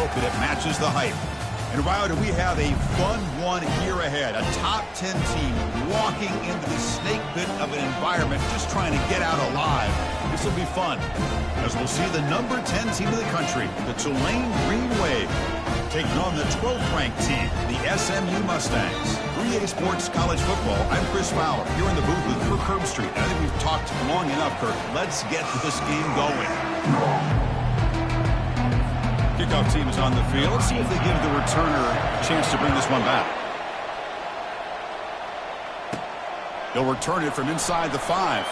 hope that it matches the hype. And Riley, we have a fun one here ahead. A top 10 team walking into the snake pit of an environment, just trying to get out alive. This will be fun, as we'll see the number 10 team of the country, the Tulane Green Wave, taking on the 12th ranked team, the SMU Mustangs. 3A Sports College Football, I'm Chris Fowler, here in the booth with Kirk Herbstreit. I think we've talked long enough, Kirk. Let's get this game going. Kickoff team is on the field. Let's see if they give the returner a chance to bring this one back. They'll return it from inside the 5.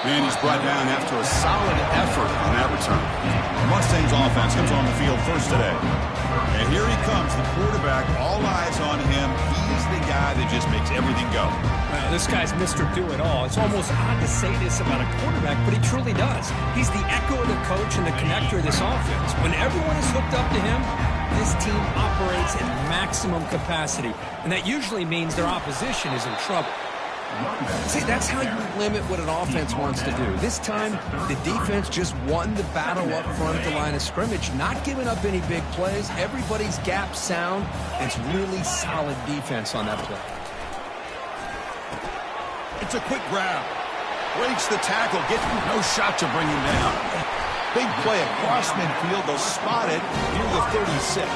And he's brought down after a solid effort on that return. The Mustangs offense comes on the field first today. And here he comes, the quarterback, all eyes on him. He's the guy that just makes everything go. This guy's Mr. Do-It-All. It's almost odd to say this about a quarterback, but he truly does. He's the echo of the coach and the connector of this offense. When everyone is hooked up to him, this team operates at maximum capacity. And that usually means their opposition is in trouble. See, that's how you limit what an offense wants to do. This time, the defense just won the battle up front at the line of scrimmage, not giving up any big plays. Everybody's gap sound. It's really solid defense on that play. It's a quick grab. Breaks the tackle. Gets no shot to bring him down. Big play across midfield. They'll spot it near the 36.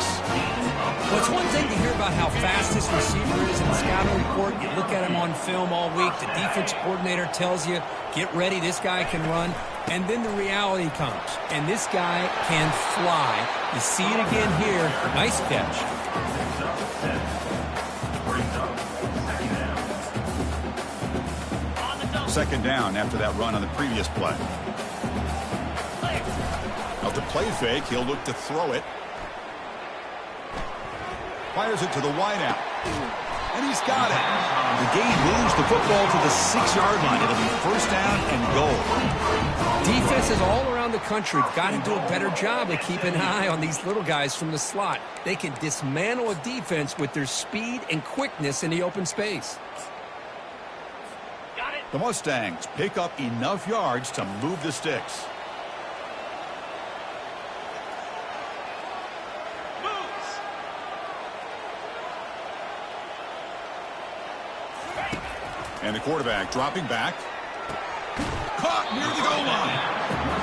Well, it's one thing to hear about how fast this receiver is in the scouting report. You look at him on film all week. The defense coordinator tells you, get ready, this guy can run. And then the reality comes. And this guy can fly. You see it again here. Nice catch. Second down after that run on the previous play. Out the play fake, he'll look to throw it. Fires it to the wideout. And he's got it. The gain moves the football to the 6-yard line. It'll be first down and goal. Defenses all around the country got to do a better job of keeping an eye on these little guys from the slot. They can dismantle a defense with their speed and quickness in the open space. The Mustangs pick up enough yards to move the sticks. And the quarterback dropping back. Caught near the goal line.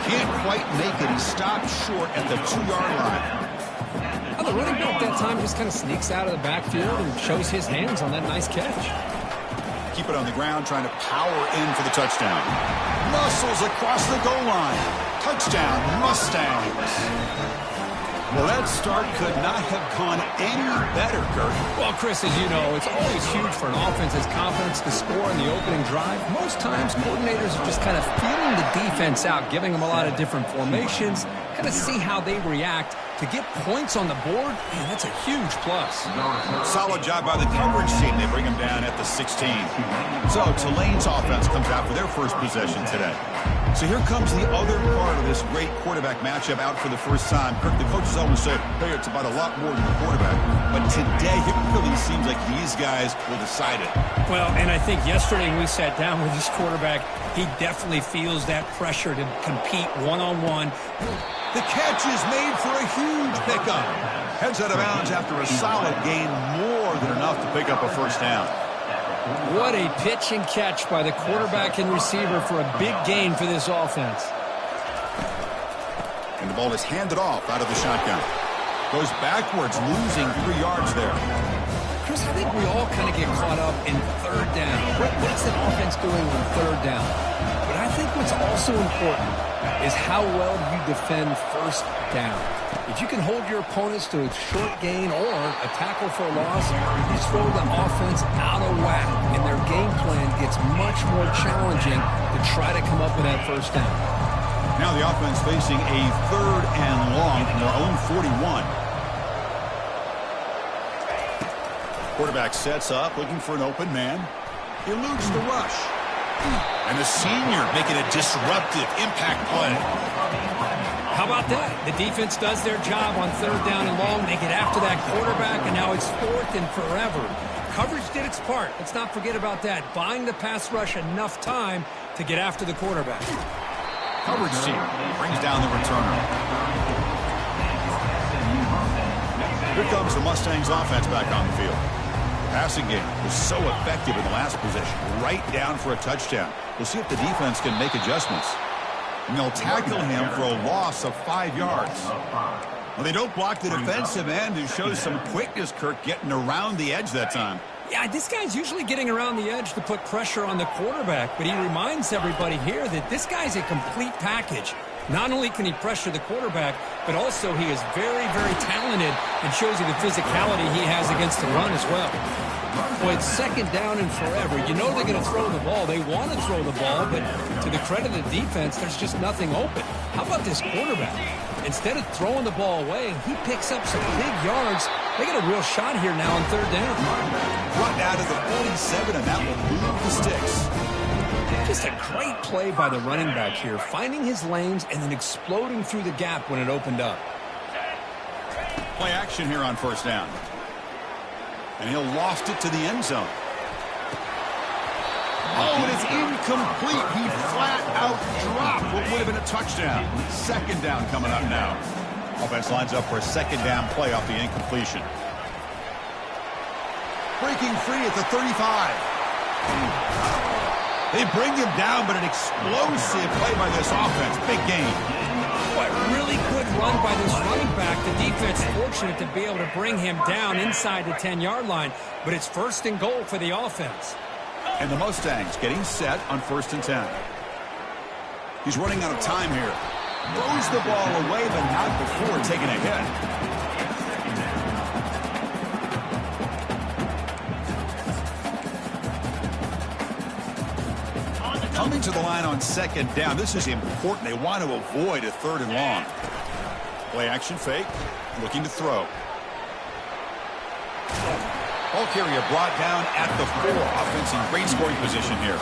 Can't quite make it. He stopped short at the 2-yard line. Oh, the running back that time just kind of sneaks out of the backfield and shows his hands on that nice catch. Keep it on the ground, trying to power in for the touchdown. Muscles across the goal line. Touchdown, Mustangs. Well, that start could not have gone any better, Kurt. Well, Chris, as you know, it's always huge for an offense's confidence to score in the opening drive. Most times, coordinators are just kind of feeling the defense out, giving them a lot of different formations, kind of see how they react. To get points on the board, man, that's a huge plus. Solid job by the coverage team. They bring him down at the 16. So Tulane's offense comes out for their first possession today. So here comes the other part of this great quarterback matchup out for the first time. Kirk, the coaches always say, hey, it's about a lot more than the quarterback. But today, it really seems like these guys will decide it. Well, and I think yesterday when we sat down with this quarterback, he definitely feels that pressure to compete one-on-one. The catch is made for a huge pickup. Heads out of bounds after a solid gain, more than enough to pick up a first down. What a pitch and catch by the quarterback and receiver for a big gain for this offense. And the ball is handed off out of the shotgun. Goes backwards, losing 3 yards there. Chris, I think we all kind of get caught up in third down. What's the offense doing on third down? But I think what's also important is how well you defend first down. If you can hold your opponents to a short gain or a tackle for a loss, you throw the offense out of whack, and their game plan gets much more challenging to try to come up with that first down. Now the offense facing a third and long from their own 41. Quarterback sets up, looking for an open man. Eludes the rush. And the senior making a disruptive impact play. How about that? The defense does their job on third down and long. They get after that quarterback, and now it's fourth and forever. Coverage did its part. Let's not forget about that. Buying the pass rush enough time to get after the quarterback. Coverage team brings down the returner. Here comes the Mustangs offense back on the field. The passing game was so effective in the last possession, right down for a touchdown. We'll see if the defense can make adjustments. And they'll tackle him for a loss of 5 yards. Well, they don't block the defensive end, who shows some quickness, Kirk, getting around the edge that time. Yeah, this guy's usually getting around the edge to put pressure on the quarterback, but he reminds everybody here that this guy's a complete package. Not only can he pressure the quarterback, but also he is very, very talented and shows you the physicality he has against the run as well. Well, it's second down and forever. You know they're going to throw the ball. They want to throw the ball, but to the credit of the defense, there's just nothing open. How about this quarterback? Instead of throwing the ball away, he picks up some big yards. They got a real shot here now on third down. Run out of the 47, and that will move the sticks. Just a great play by the running back here, finding his lanes and then exploding through the gap when it opened up. Play action here on first down. And he'll loft it to the end zone. Oh, and it's incomplete. He flat out dropped what would have been a touchdown. Second down coming up now. Offense lines up for a second down play off the incompletion. Breaking free at the 35. They bring him down, but an explosive play by this offense. Big gain. But really good run by this running back. The defense fortunate to be able to bring him down inside the 10-yard line, but it's first and goal for the offense. And the Mustangs getting set on first and 10. He's running out of time here. Throws the ball away, but not before taking a hit. Coming to the line on second down. This is important. They want to avoid a third and long. Play action fake. Looking to throw. Ball carrier brought down at the 4. Offense in great scoring position here.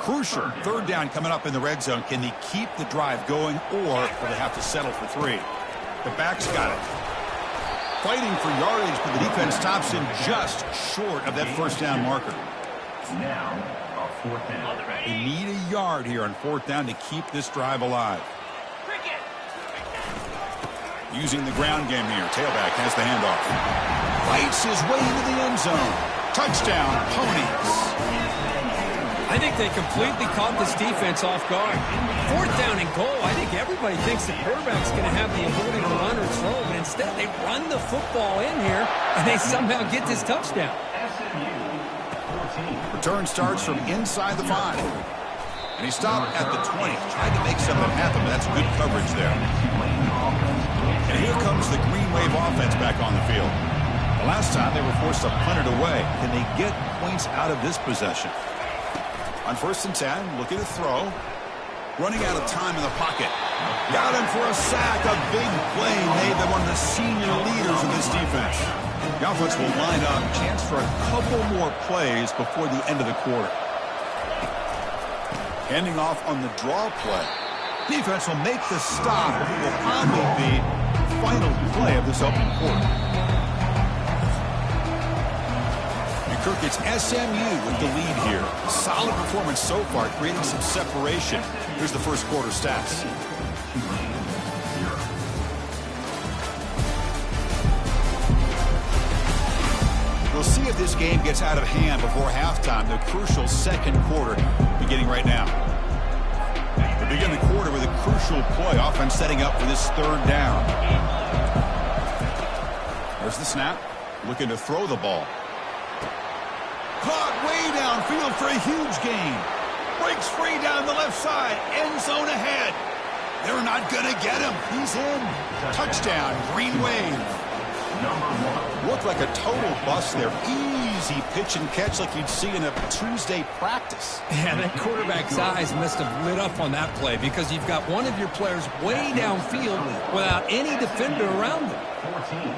Crucial. Third down coming up in the red zone. Can they keep the drive going, or will they have to settle for 3? The back's got it. Fighting for yardage, but the defense stops him just short of that first down marker. Now, a fourth down. They need a yard here on fourth down to keep this drive alive. Using the ground game here. Tailback has the handoff. Fights his way into the end zone. Touchdown, Ponies. I think they completely caught this defense off guard. Fourth down and goal. I think everybody thinks the quarterback's going to have the ability to run or throw, but instead they run the football in here, and they somehow get this touchdown. Return starts from inside the 5. And he stopped at the 20. Tried to make something happen, but that's good coverage there. And here comes the Green Wave offense back on the field. The last time they were forced to punt it away. Can they get points out of this possession? On first and 10, looking to throw. Running out of time in the pocket. Got him for a sack. A big play made by one of the senior leaders of this defense. The offense will line up. Chance for a couple more plays before the end of the quarter. Handing off on the draw play. Defense will make the stop. It will probably be the final play of this open quarter. Kirk, it's SMU with the lead here. Solid performance so far, creating some separation. Here's the first quarter stats. We'll see if this game gets out of hand before halftime. The crucial second quarter beginning right now. They begin the quarter with a crucial play. Offense setting up for this third down. There's the snap. Looking to throw the ball. Caught way downfield for a huge gain. Breaks free down the left side. End zone ahead. They're not going to get him. He's in. Touchdown, Green Wave. Looked like a total bust there. Easy pitch and catch like you'd see in a Tuesday practice. Yeah, that quarterback's eyes must have lit up on that play because you've got one of your players way downfield without any defender around him. 14,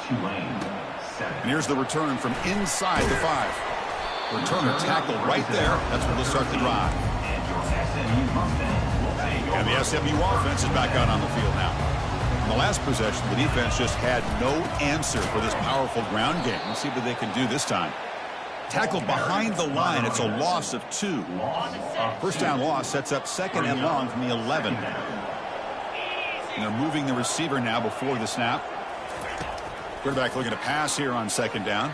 Tulane, 7. And here's the return from inside the 5. Returner tackled right there. That's where they'll start the drive. And the SMU offense is back out on the field now. In the last possession, the defense just had no answer for this powerful ground game. Let's see what they can do this time. Tackled behind the line. It's a loss of 2. First down loss sets up 2nd and long from the 11. And they're moving the receiver now before the snap. Quarterback looking to pass here on 2nd down.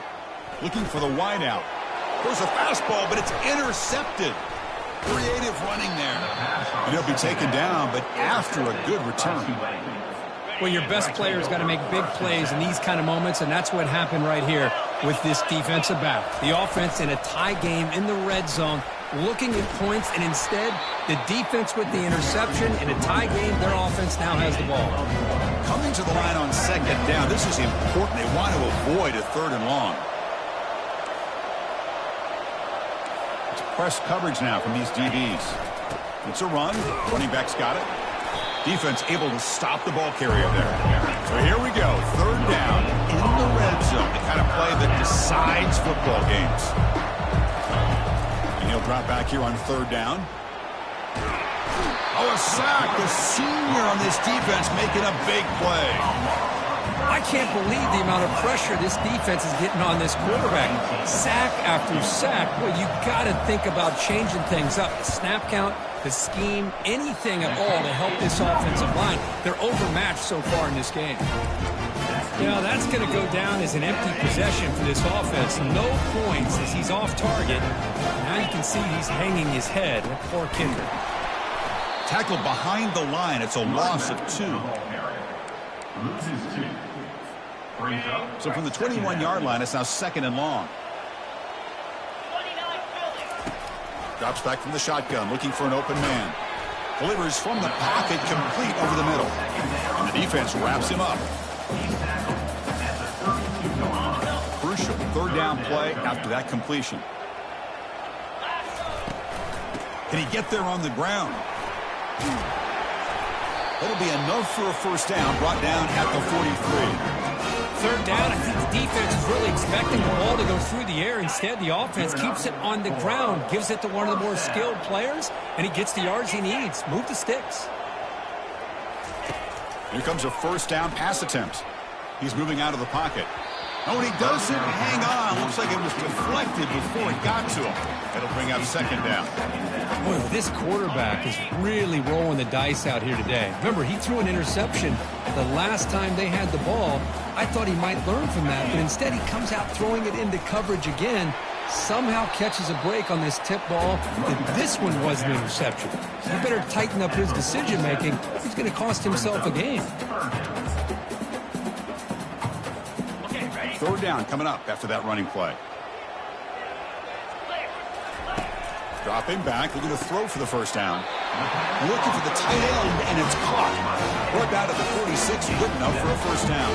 Looking for the wide out. There's a fastball, but it's intercepted. Creative running there. And he'll be taken down, but after a good return. Well, your best player's got to make big plays in these kind of moments, and that's what happened right here with this defensive back. The offense in a tie game in the red zone, looking at points, and instead, the defense with the interception. In a tie game, their offense now has the ball. Coming to the line on 2nd down, this is important. They want to avoid a 3rd and long. It's press coverage now from these DBs. It's a run. Running back's got it. Defense able to stop the ball carrier there. So here we go. 3rd down in the red zone. The kind of play that decides football games. And he'll drop back here on 3rd down. Oh, a sack. The senior on this defense making a big play. I can't believe the amount of pressure this defense is getting on this quarterback. Sack after sack. Well, you got to think about changing things up. The snap count, the scheme, anything at all to help this offensive line. They're overmatched so far in this game. You know, that's going to go down as an empty possession for this offense. No points as he's off target. Now you can see he's hanging his head. That poor kicker. Tackled behind the line. It's a loss of 2. So from the 21-yard line, it's now 2nd and long. Drops back from the shotgun, looking for an open man. Delivers from the pocket, complete over the middle. And the defense wraps him up. Crucial 3rd down play after that completion. Can he get there on the ground? That'll be enough for a 1st down, brought down at the 43. 3rd down, I think the defense is really expecting the ball to go through the air. Instead, the offense keeps it on the ground, gives it to one of the more skilled players, and he gets the yards he needs. Move the sticks. Here comes a 1st down pass attempt. He's moving out of the pocket. Oh, and he doesn't hang on. Looks like it was deflected before it got to him. That'll bring up 2nd down. Boy, this quarterback is really rolling the dice out here today. Remember, he threw an interception the last time they had the ball. I thought he might learn from that, but instead he comes out throwing it into coverage again, somehow catches a break on this tip ball, and this one was an interception. He better tighten up his decision-making. He's going to cost himself a game. 3rd down coming up after that running play. Dropping back, looking to throw for the 1st down. Looking for the tight end, and it's caught. Brought down to the 46, good enough for a 1st down.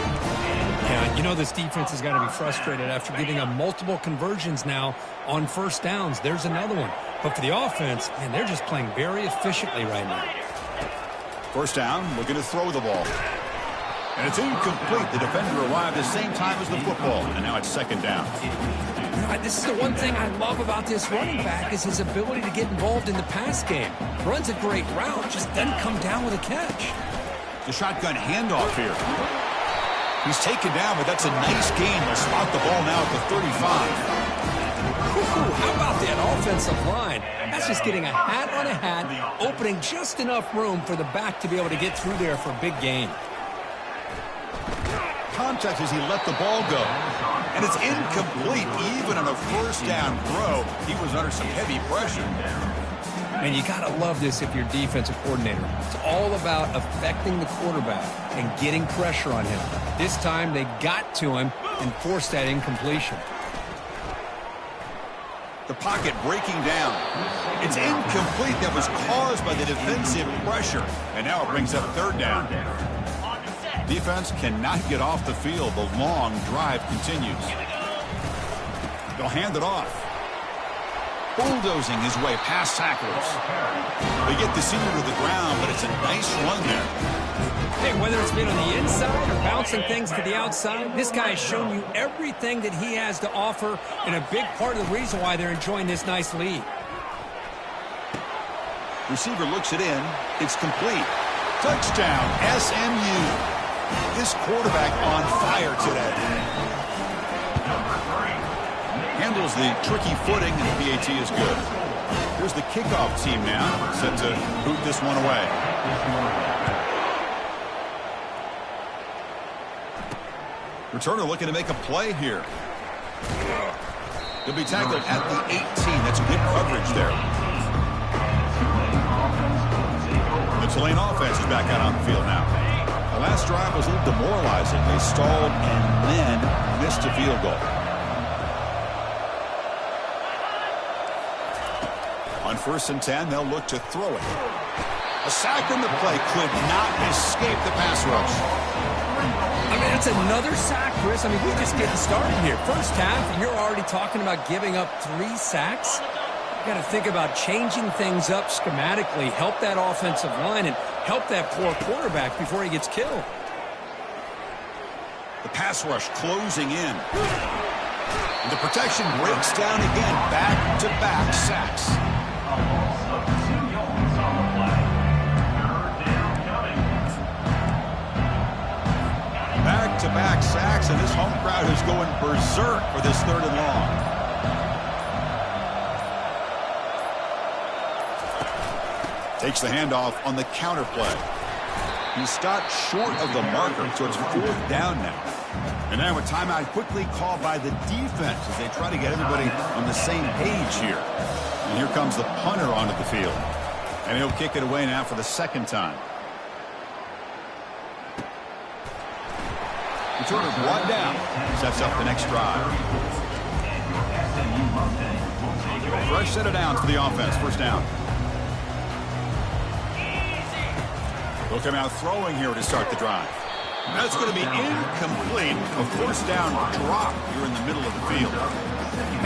Yeah, you know this defense has got to be frustrated after giving up multiple conversions now on 1st downs. There's another one. But for the offense, man, they're just playing very efficiently right now. 1st down, looking to throw the ball. And it's incomplete. The defender arrived the same time as the football, and now it's 2nd down. This is the one thing I love about this running back is his ability to get involved in the pass game. Runs a great route, just doesn't come down with a catch. The shotgun handoff here. He's taken down, but that's a nice gain. They'll spot the ball now at the 35. Ooh, how about that offensive line? That's just getting a hat on a hat, opening just enough room for the back to be able to get through there for a big gain. Contact as he let the ball go. And it's incomplete. Even on a 1st down throw, he was under some heavy pressure. And you got to love this if you're defensive coordinator. It's all about affecting the quarterback and getting pressure on him. This time they got to him and forced that incompletion. The pocket breaking down. It's incomplete. That was caused by the defensive pressure. And now it brings up 3rd down. Defense cannot get off the field. The long drive continues. They'll hand it off. Bulldozing his way past tacklers. They get the senior to the ground, but it's a nice run there. Hey, whether it's been on the inside or bouncing things to the outside, this guy has shown you everything that he has to offer, and a big part of the reason why they're enjoying this nice lead. Receiver looks it in. It's complete. Touchdown, SMU. This quarterback on fire today. handles the tricky footing, and the PAT is good. Here's the kickoff team now, set to boot this one away. Returner looking to make a play here. He'll be tackled at the 18. That's good coverage there. The Tulane offense is back out on the field now. The last drive was a little demoralizing. They stalled and then missed a field goal. On 1st and 10, they'll look to throw it. A sack on the play could not escape the pass rush. I mean, it's another sack, Chris. I mean, we're just getting started here. First half, and you're already talking about giving up 3 sacks. You got to think about changing things up schematically, help that offensive line, and help that poor quarterback before he gets killed. The pass rush closing in. And the protection breaks down again. Back-to-back sacks. Back-to-back sacks, and this home crowd is going berserk for this 3rd and long. Takes the handoff on the counter play. He stopped short of the marker, so it's 4th down now. And now a timeout quickly called by the defense as they try to get everybody on the same page here. And here comes the punter onto the field. And he'll kick it away now for the 2nd time. Returner brought down. Sets up the next drive. Fresh set of downs for the offense. 1st down. They'll come out throwing here to start the drive. That's going to be incomplete. A 1st down drop here in the middle of the field.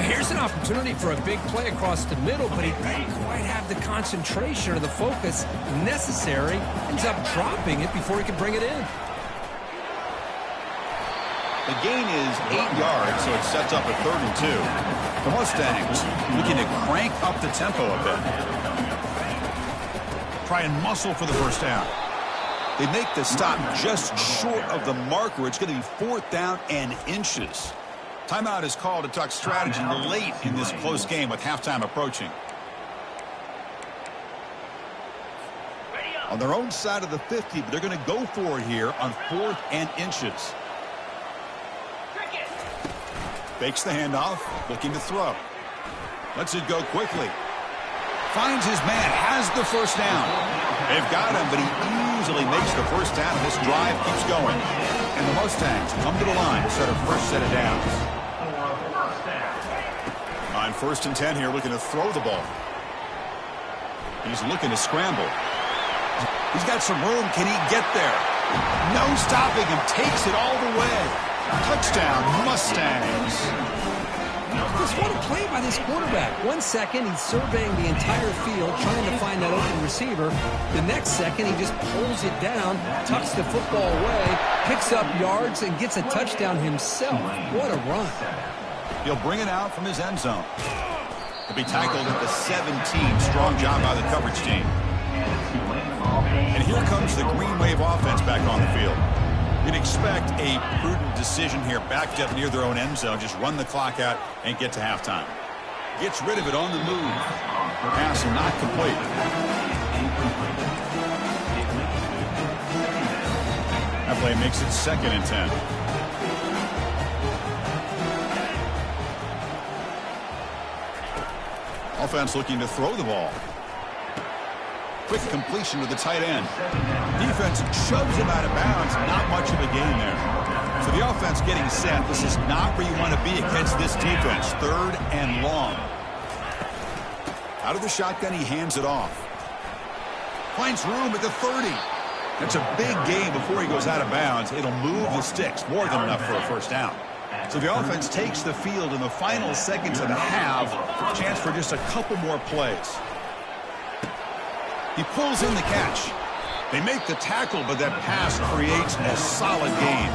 Here's an opportunity for a big play across the middle, but he didn't quite have the concentration or the focus necessary. Ends up dropping it before he can bring it in. The gain is 8 yards, so it sets up a 3rd and 2. The Mustangs looking to crank up the tempo a bit. Try and muscle for the 1st down. They make the stop just short of the marker. It's going to be 4th down and inches. Timeout is called to talk strategy late in this close game with halftime approaching. On their own side of the 50, but they're going to go for it here on 4th and inches. Fakes the handoff, looking to throw. Lets it go quickly. Finds his man, has the 1st down. They've got him, but he easily makes the 1st down, and this drive keeps going. And the Mustangs come to the line to start a first set of downs. On 1st and 10 here, looking to throw the ball. He's looking to scramble. He's got some room. Can he get there? No stopping him. Takes it all the way. Touchdown, Mustangs. Just what a play by this quarterback. 1 second, he's surveying the entire field, trying to find that open receiver. The next second, he just pulls it down, tucks the football away, picks up yards, and gets a touchdown himself. What a run. He'll bring it out from his end zone. He'll be tackled at the 17. Strong job by the coverage team. And here comes the Green Wave offense back on the field. You'd expect a prudent decision here, backed up near their own end zone. Just run the clock out and get to halftime. Gets rid of it on the move. Pass not complete. That play makes it 2nd and 10. Offense looking to throw the ball. Quick completion to the tight end. Defense shoves him out of bounds. Not much of a gain there. So the offense getting set. This is not where you want to be against this defense. 3rd and long. Out of the shotgun, he hands it off. Finds room at the 30. That's a big gain before he goes out of bounds. It'll move the sticks. More than enough for a 1st down. So the offense takes the field in the final seconds of the half. Chance for just a couple more plays. He pulls in the catch. They make the tackle, but that pass creates a solid gain.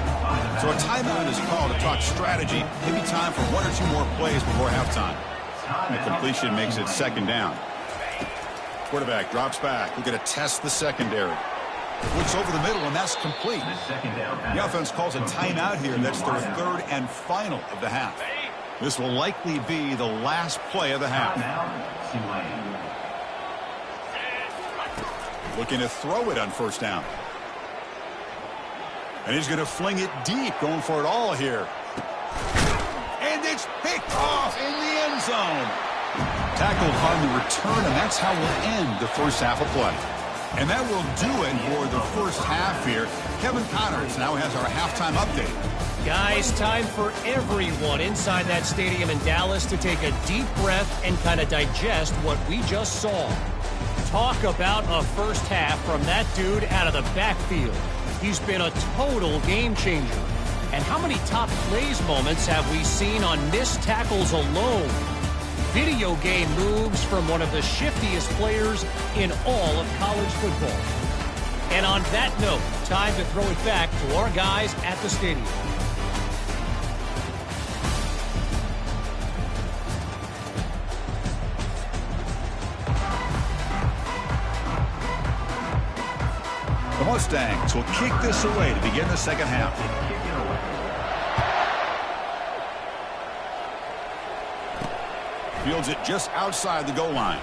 So a timeout is called to talk strategy. Maybe time for 1 or 2 more plays before halftime. The completion makes it 2nd down. Quarterback drops back. We're going to test the secondary. Looks over the middle, and that's complete. The offense calls a timeout here. That's their 3rd and final of the half. This will likely be the last play of the half. Tulane. Looking to throw it on first down. And he's going to fling it deep, going for it all here. And it's picked off in the end zone. Tackled on the return, and that's how we'll end the first half of play. And that will do it for the first half here. Kevin Connors now has our halftime update. Guys, time for everyone inside that stadium in Dallas to take a deep breath and kind of digest what we just saw. Talk about a first half from that dude out of the backfield. He's been a total game changer. And how many top plays moments have we seen on missed tackles alone? Video game moves from one of the shiftiest players in all of college football. And on that note, time to throw it back to our guys at the stadium. The Mustangs will kick this away to begin the second half. Fields it just outside the goal line.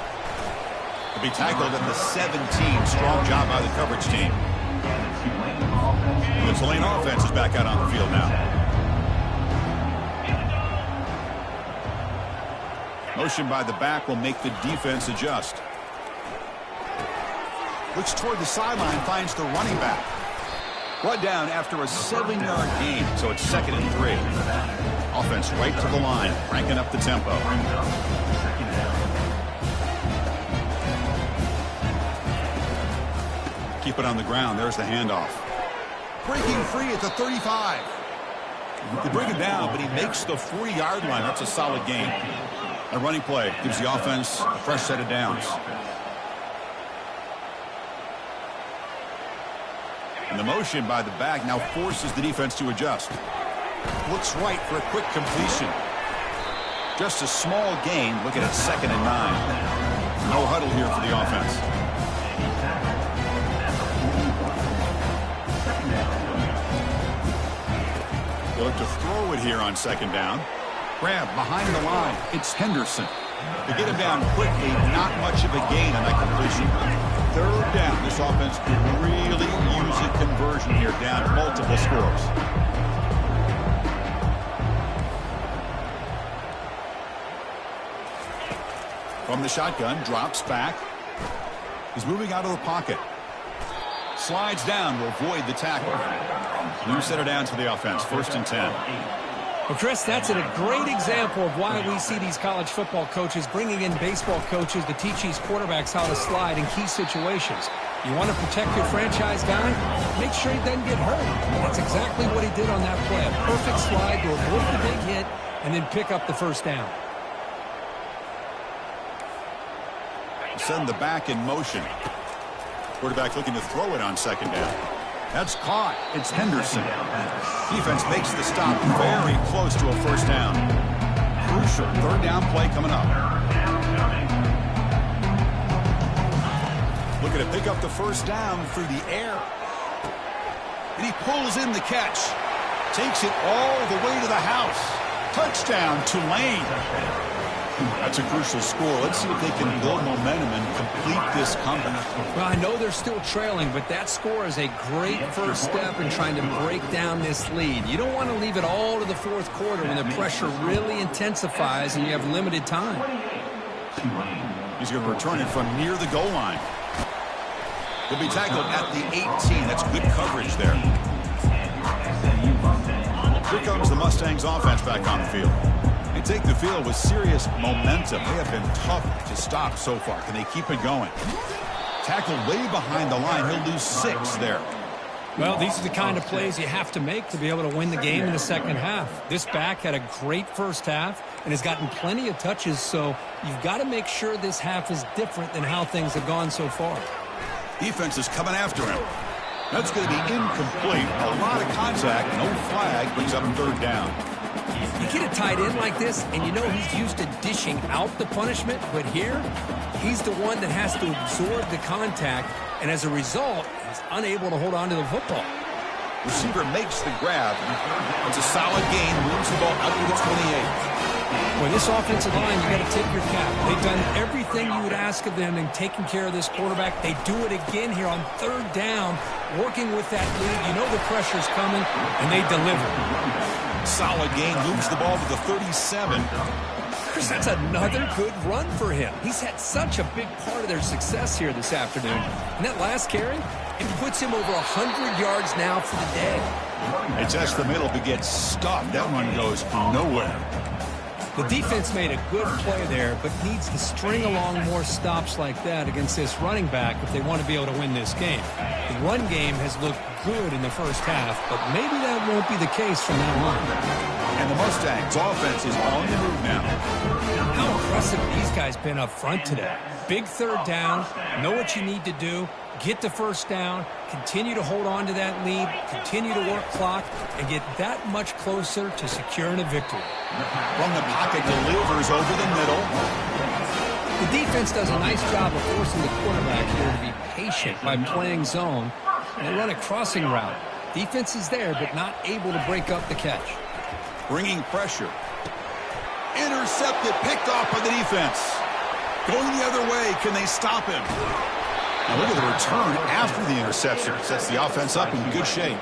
He'll be tackled at the 17. Strong job by the coverage team. The Tulane offense is back out on the field now. Motion by the back will make the defense adjust. Looks toward the sideline, finds the running back. Brought down after a 7-yard gain, so it's 2nd and 3. Offense right to the line, cranking up the tempo. Keep it on the ground. There's the handoff. Breaking free at the 35. They bring him down, but he makes the 40-yard line. That's a solid gain. A running play gives the offense a fresh set of downs. And the motion by the back now forces the defense to adjust. Looks right for a quick completion. Just a small gain. Looking at 2nd and 9. No huddle here for the offense. They look to throw it here on 2nd down. Grab behind the line. It's Henderson. They get him down quickly. Not much of a gain on that completion. 3rd down. This offense could really use a conversion here, down multiple scores. From the shotgun, drops back. He's moving out of the pocket. Slides down to avoid the tackle. New set of downs for the offense. 1st and 10. Well, Chris, that's a great example of why we see these college football coaches bringing in baseball coaches to teach these quarterbacks how to slide in key situations. You want to protect your franchise guy? Make sure he doesn't get hurt. That's exactly what he did on that play. A perfect slide to avoid the big hit and then pick up the 1st down. Send the back in motion. Quarterback looking to throw it on 2nd down. That's caught. It's Henderson. Defense makes the stop very close to a 1st down. Crucial 3rd down play coming up. Looking to pick up the 1st down through the air. And he pulls in the catch. Takes it all the way to the house. Touchdown, Tulane. That's a crucial score. Let's see if they can build momentum and complete this comeback. Well, I know they're still trailing, but that score is a great first step in trying to break down this lead. You don't want to leave it all to the 4th quarter when the pressure really intensifies and you have limited time. He's going to return it from near the goal line. He'll be tackled at the 18. That's good coverage there. Here comes the Mustangs offense back on the field. They take the field with serious momentum. They have been tough to stop so far. Can they keep it going? Tackled way behind the line. He'll lose 6 there. Well, these are the kind of plays you have to make to be able to win the game in the second half. This back had a great first half and has gotten plenty of touches, so you've got to make sure this half is different than how things have gone so far. Defense is coming after him. That's going to be incomplete. A lot of contact. No flag. Brings up 3rd down. You get a tight end like this, and you know he's used to dishing out the punishment, but here, he's the one that has to absorb the contact, and as a result, he's unable to hold on to the football. Receiver makes the grab. It's a solid gain. Moves the ball up to the 28. Well, this offensive line, you got to tip your cap. They've done everything you would ask of them in taking care of this quarterback. They do it again here on third down, working with that lead. You know the pressure's coming, and they deliver. Solid game, moves the ball to the 37. Chris, that's another good run for him. He's had such a big part of their success here this afternoon. And that last carry, it puts him over 100 yards now for the day. It's just the middle but gets stopped. That one goes nowhere. The defense made a good play there, but needs to string along more stops like that against this running back if they want to be able to win this game. The run game has looked good in the first half, but maybe that won't be the case from now on. And the Mustangs' offense is on the move now. How impressive these guys been up front today. Big third down, know what you need to do, get the first down, continue to hold on to that lead, continue to work clock, and get that much closer to securing a victory. From the pocket, delivers over the middle. The defense does a nice job of forcing the quarterback here to be patient by playing zone. And they run a crossing route. Defense is there, but not able to break up the catch. Bringing pressure. Intercepted, picked off by the defense. Going the other way, can they stop him? Now look at the return after the interception. Sets the offense up in good shape.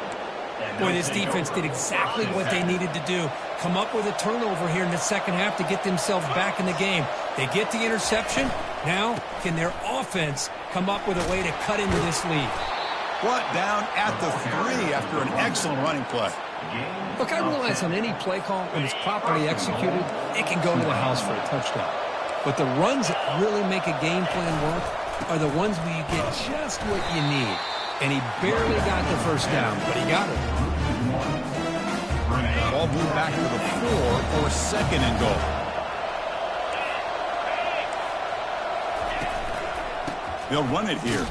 Boy, this defense did exactly what they needed to do. Come up with a turnover here in the second half to get themselves back in the game. They get the interception. Now, can their offense come up with a way to cut into this lead? Brought down at the 3 after an excellent running play. Look, I realize on any play call, when it's properly executed, it can go to the house for a touchdown. But the runs that really make a game plan work are the ones where you get just what you need. And he barely got the first down, but he got it. Ball moved back to the 4 for second and goal. They'll run it here.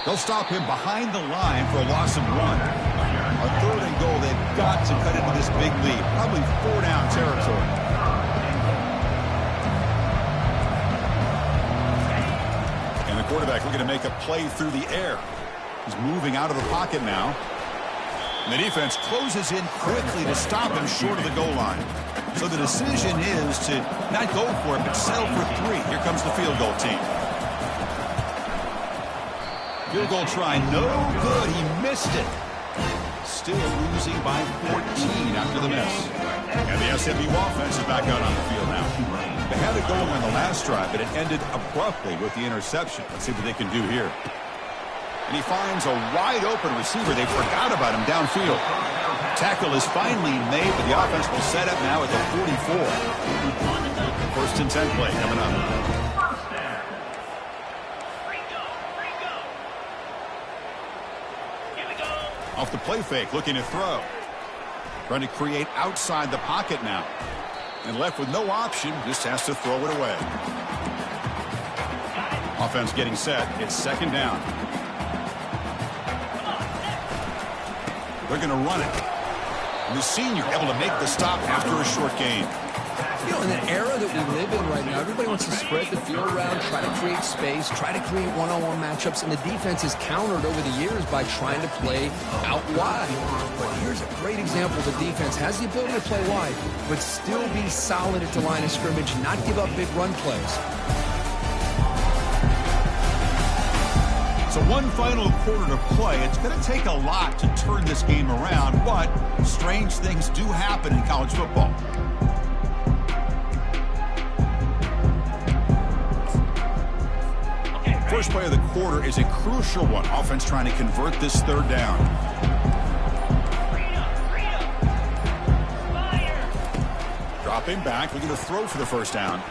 They'll stop him behind the line for a loss of 1. A third and goal, they've got to cut into this big lead. Probably 4-down territory. And the quarterback looking to make a play through the air. He's moving out of the pocket now. And the defense closes in quickly to stop him short of the goal line. So the decision is to not go for it, but settle for 3. Here comes the field goal team. Field goal try, no good. He missed it. Still losing by 14 after the miss. And the SMU offense is back out on the field now. They had it going on the last drive, but it ended abruptly with the interception. Let's see what they can do here. And he finds a wide open receiver. They forgot about him downfield. Tackle is finally made, but the offense will set up now at the 44. First and 10 play coming up. Off the play fake, looking to throw. Trying to create outside the pocket now. And left with no option, just has to throw it away. Offense getting set. It's second down. They're going to run it. And the senior able to make the stop after a short gain. You know, in the era that we live in right now, everybody wants to spread the field around, try to create space, try to create one-on-one matchups, and the defense is countered over the years by trying to play out wide. But here's a great example. The defense has the ability to play wide, but still be solid at the line of scrimmage, not give up big run plays. So one final quarter to play. It's going to take a lot to turn this game around, but strange things do happen in college football. First play of the quarter is a crucial one. Offense trying to convert this third down. Dropping back, looking to throw for the first down.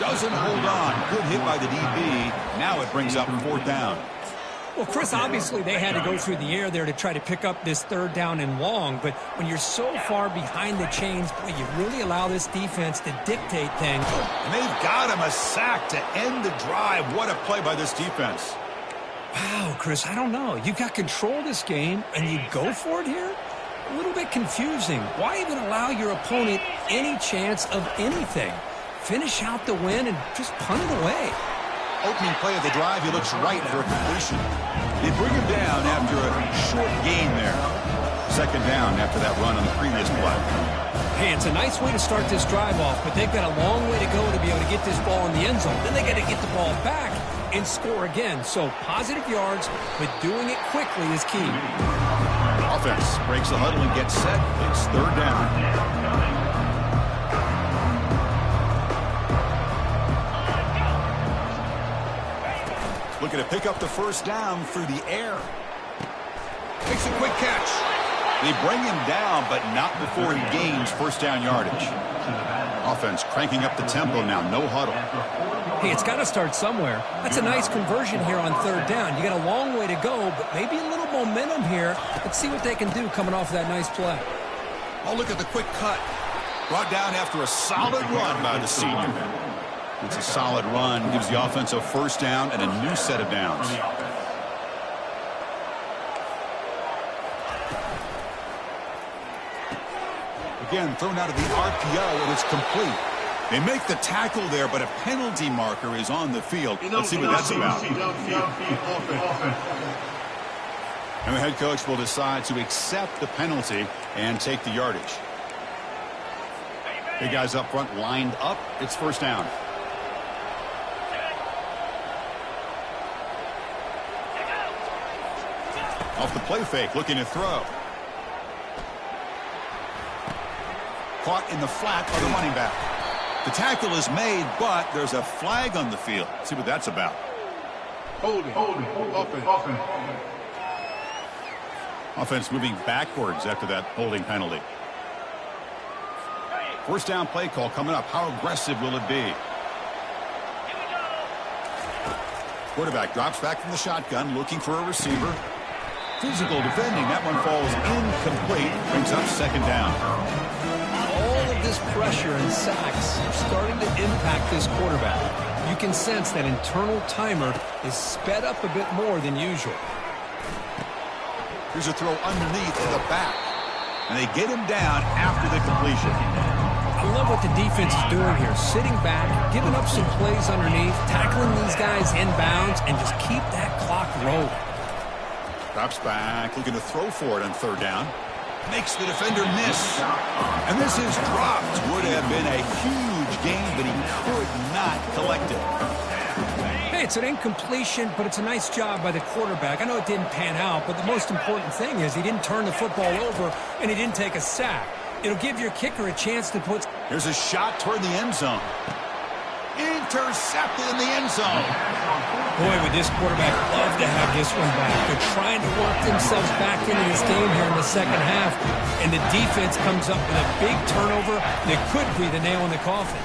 Doesn't hold on. Good hit by the DB. Now it brings up fourth down. Well, Chris, obviously they had to go through the air there to try to pick up this third down and long, but when you're so far behind the chains, boy, you really allow this defense to dictate things. And they've got him a sack to end the drive. What a play by this defense. Wow, Chris, I don't know. You got control of this game, and you go for it here? A little bit confusing. Why even allow your opponent any chance of anything? Finish out the win and just punt it away. Opening play of the drive, he looks right for a completion. They bring him down after a short gain there. Second down after that run on the previous play. Hey, it's a nice way to start this drive off, but they've got a long way to go to be able to get this ball in the end zone. Then they got to get the ball back and score again. So positive yards, but doing it quickly is key. Offense breaks the huddle and gets set. It's third down. Looking to pick up the first down through the air. Makes a quick catch. They bring him down, but not before he gains first down yardage. Offense cranking up the tempo now. No huddle. Hey, it's got to start somewhere. That's a nice conversion here on third down. You got a long way to go, but maybe a little momentum here. Let's see what they can do coming off that nice play. Oh, look at the quick cut. Brought down after a solid run by the senior. It's a solid run. Gives the offense a first down and a new set of downs. Again, thrown out of the RPO, and it's complete. They make the tackle there, but a penalty marker is on the field. Let's see what that's about. And the head coach will decide to accept the penalty and take the yardage. Big guys up front lined up. It's first down. Off the play fake, looking to throw. Caught in the flat by the running back. The tackle is made, but there's a flag on the field. Let's see what that's about. Holding. Offense moving backwards after that holding penalty. First down play call coming up. How aggressive will it be? Quarterback drops back from the shotgun, looking for a receiver. Physical defending. That one falls incomplete. Brings up second down. All of this pressure and sacks are starting to impact this quarterback. You can sense that internal timer is sped up a bit more than usual. Here's a throw underneath to the back. And they get him down after the completion. I love what the defense is doing here. Sitting back, giving up some plays underneath, tackling these guys inbounds, and just keep that clock rolling. Drops back, looking to throw for it on third down. Makes the defender miss. And this is dropped. Would have been a huge gain, but he could not collect it. Hey, it's an incompletion, but it's a nice job by the quarterback. I know it didn't pan out, but the most important thing is he didn't turn the football over and he didn't take a sack. It'll give your kicker a chance to put... Here's a shot toward the end zone. Intercepted in the end zone. Boy, would this quarterback love to have this one back. They're trying to work themselves back into this game here in the second half, and the defense comes up with a big turnover that could be the nail in the coffin.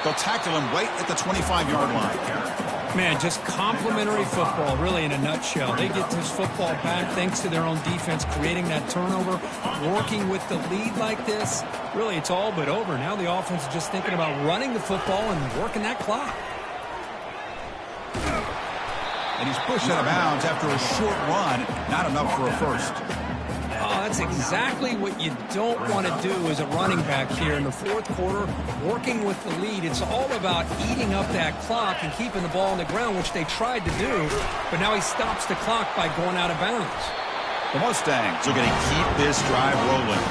They'll tackle him right at the 25-yard line. Man, just complimentary football, really, in a nutshell. They get this football back thanks to their own defense, creating that turnover, working with the lead like this. Really, it's all but over. Now the offense is just thinking about running the football and working that clock. And he's pushed out of bounds after a short run. Not enough for a first. Oh, that's exactly what you don't want to do as a running back here in the fourth quarter, working with the lead. It's all about eating up that clock and keeping the ball on the ground, which they tried to do, but now he stops the clock by going out of bounds. The Mustangs are going to keep this drive rolling.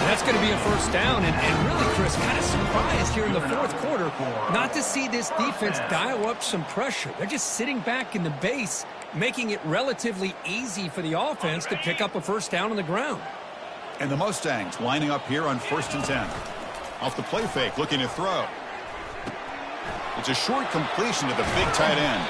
That's going to be a first down, and really, Chris, kind of surprised here in the fourth quarter not to see this defense dial up some pressure. They're just sitting back in the base, making it relatively easy for the offense to pick up a first down on the ground. And the Mustangs lining up here on 1st and 10. Off the play fake, looking to throw. It's a short completion to the big tight end.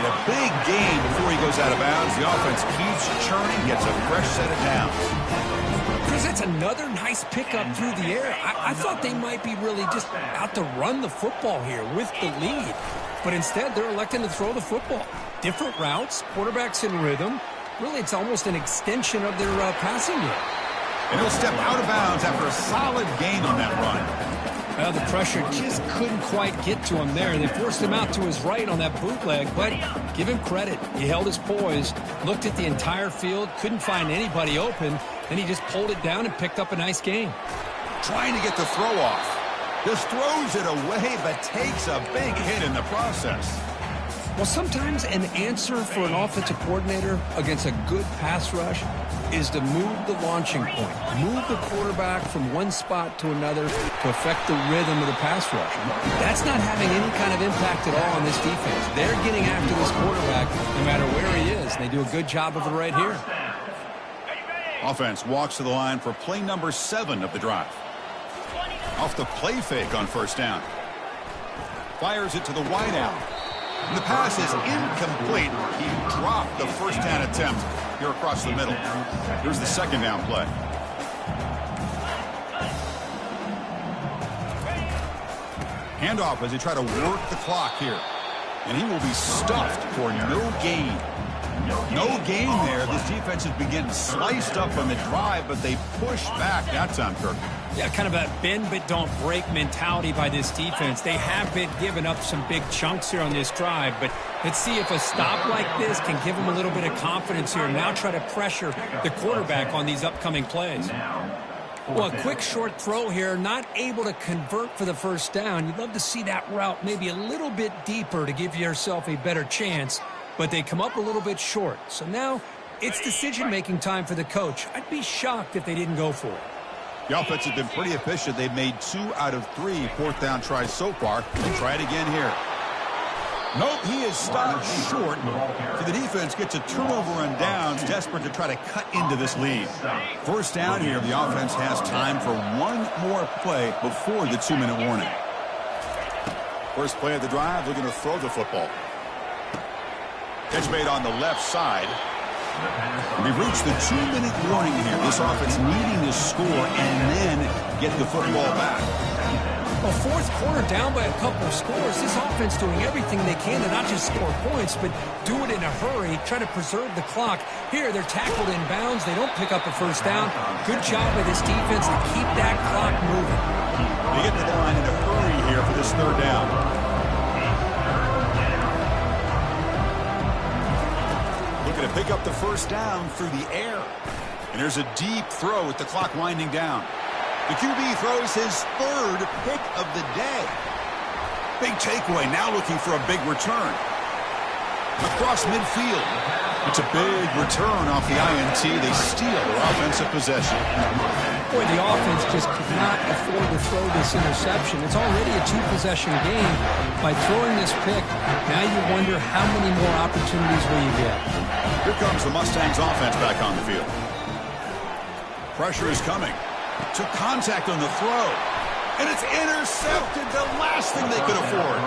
In a big game before he goes out of bounds, the offense keeps churning, gets a fresh set of downs. Chris, that's another nice pickup through the air. I thought they might be really just out to run the football here with the lead. But instead, they're electing to throw the football. Different routes, quarterbacks in rhythm. Really, it's almost an extension of their passing game. And he'll step out of bounds after a solid gain on that run. Well, the pressure just couldn't quite get to him there. They forced him out to his right on that bootleg, but give him credit. He held his poise, looked at the entire field, couldn't find anybody open. Then he just pulled it down and picked up a nice gain. Trying to get the throw off. Just throws it away, but takes a big hit in the process. Well, sometimes an answer for an offensive coordinator against a good pass rush is to move the launching point, move the quarterback from one spot to another to affect the rhythm of the pass rush. That's not having any kind of impact at all on this defense. They're getting after this quarterback no matter where he is, and they do a good job of it right here. Offense walks to the line for play number 7 of the drive. Off the play fake on first down. Fires it to the wideout. The pass is incomplete. He dropped the first down attempt here across the middle. Here's the second down play. Handoff as they try to work the clock here. And he will be stuffed for no gain. No gain there. This defense has been getting sliced up on the drive, but they push back that time, Kirk. Yeah, kind of a bend but don't break mentality by this defense. They have been giving up some big chunks here on this drive, but let's see if a stop like this can give them a little bit of confidence here. Now try to pressure the quarterback on these upcoming plays. Well, a quick short throw here, not able to convert for the first down. You'd love to see that route maybe a little bit deeper to give yourself a better chance, but they come up a little bit short. So now it's decision-making time for the coach. I'd be shocked if they didn't go for it. The offense has been pretty efficient. They've made 2 out of 3 fourth down tries so far. They'll try it again here. Nope, he is stopped short. So the defense gets a turnover on downs, desperate to try to cut into this lead. First down here, the offense has time for one more play before the 2-minute warning. First play of the drive, looking to throw the football. Catch made on the left side. We've reached the 2-minute warning here. This offense needing to score and then get the football back. Well, fourth quarter down by a couple of scores. This offense doing everything they can to not just score points, but do it in a hurry, try to preserve the clock. Here, they're tackled in bounds. They don't pick up a first down. Good job by this defense to keep that clock moving. They get to the line in a hurry here for this third down. Looking to pick up the first down through the air. And there's a deep throw with the clock winding down. The QB throws his 3rd pick of the day. Big takeaway, now looking for a big return. Across midfield. It's a big return off the INT. They steal their offensive possession. Boy, the offense just could not afford to throw this interception. It's already a 2-possession game. By throwing this pick, now you wonder how many more opportunities will you get. Here comes the Mustangs offense back on the field. Pressure is coming. Took contact on the throw. And it's intercepted, the last thing they could afford.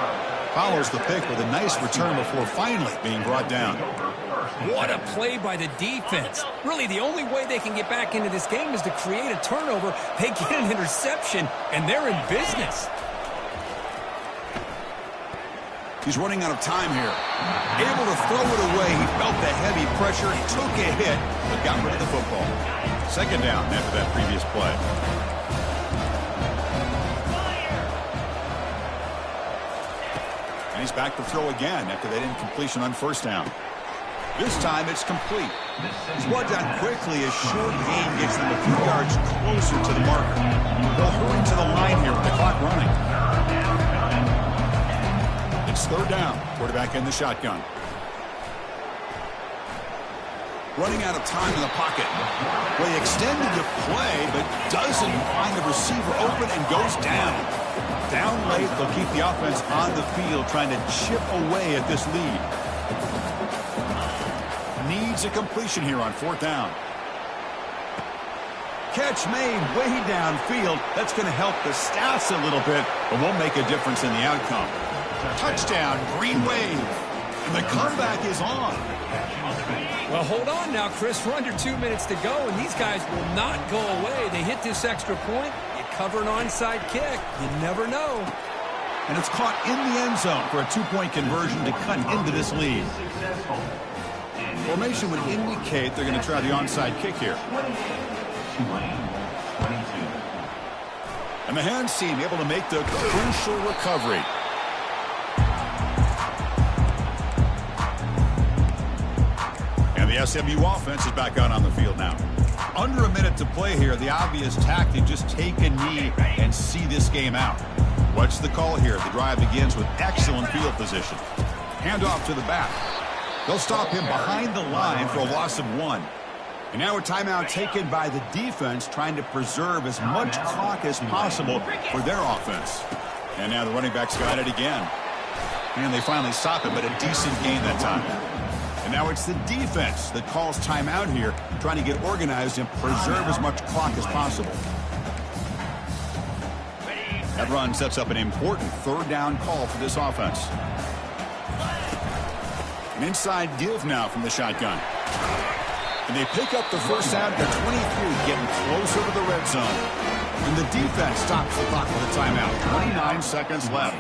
Follows the pick with a nice return before finally being brought down. What a play by the defense. Really, the only way they can get back into this game is to create a turnover. They get an interception, and they're in business. He's running out of time here. Able to throw it away. He felt the heavy pressure, took a hit, but got rid of the football. Second down after that previous play. And he's back to throw again after that incompletion on first down. This time it's complete. He's brought down quickly as short gain gets them a few yards closer to the marker. They'll hurry to the line here with the clock running. It's third down. Quarterback in the shotgun. Running out of time in the pocket. Well, he extended the play, but doesn't find the receiver open and goes down. Down late, they'll keep the offense on the field trying to chip away at this lead. Needs a completion here on fourth down. Catch made way downfield. That's going to help the stats a little bit, but won't make a difference in the outcome. Touchdown, Green Wave. And the comeback is on. Well, hold on now, Chris. We're under 2 minutes to go, and these guys will not go away. They hit this extra point. You cover an onside kick. You never know. And it's caught in the end zone for a 2-point conversion to cut into this lead. Formation would indicate they're going to try the onside kick here. And the hands team able to make the crucial recovery. And the SMU offense is back out on the field now. Under a minute to play here. The obvious tactic, just take a knee and see this game out. What's the call here? The drive begins with excellent field position. Handoff to the back. They'll stop him behind the line for a loss of 1. And now a timeout taken by the defense, trying to preserve as much clock as possible for their offense. And now the running back's got it again. And they finally stop him, but a decent gain that time. And now it's the defense that calls timeout here, trying to get organized and preserve as much clock as possible. That run sets up an important third down call for this offense. An inside give now from the shotgun. And they pick up the first down at the 23, getting closer to the red zone. And the defense stops the clock with a timeout. 29 seconds left.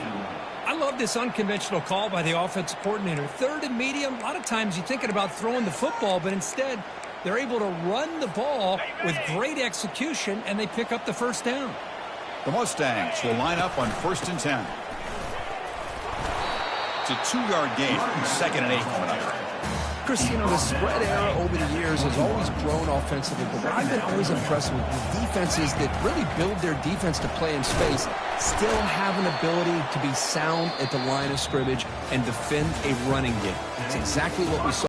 I love this unconventional call by the offensive coordinator. Third and medium, a lot of times you're thinking about throwing the football, but instead they're able to run the ball with great execution, and they pick up the first down. The Mustangs will line up on 1st and 10. It's a 2-yard gain. 2nd and 8 coming up. Chris, you know, the spread era over the years has always grown offensively, but what I've been always impressed with defenses that really build their defense to play in space still have an ability to be sound at the line of scrimmage and defend a running game. It's exactly what we saw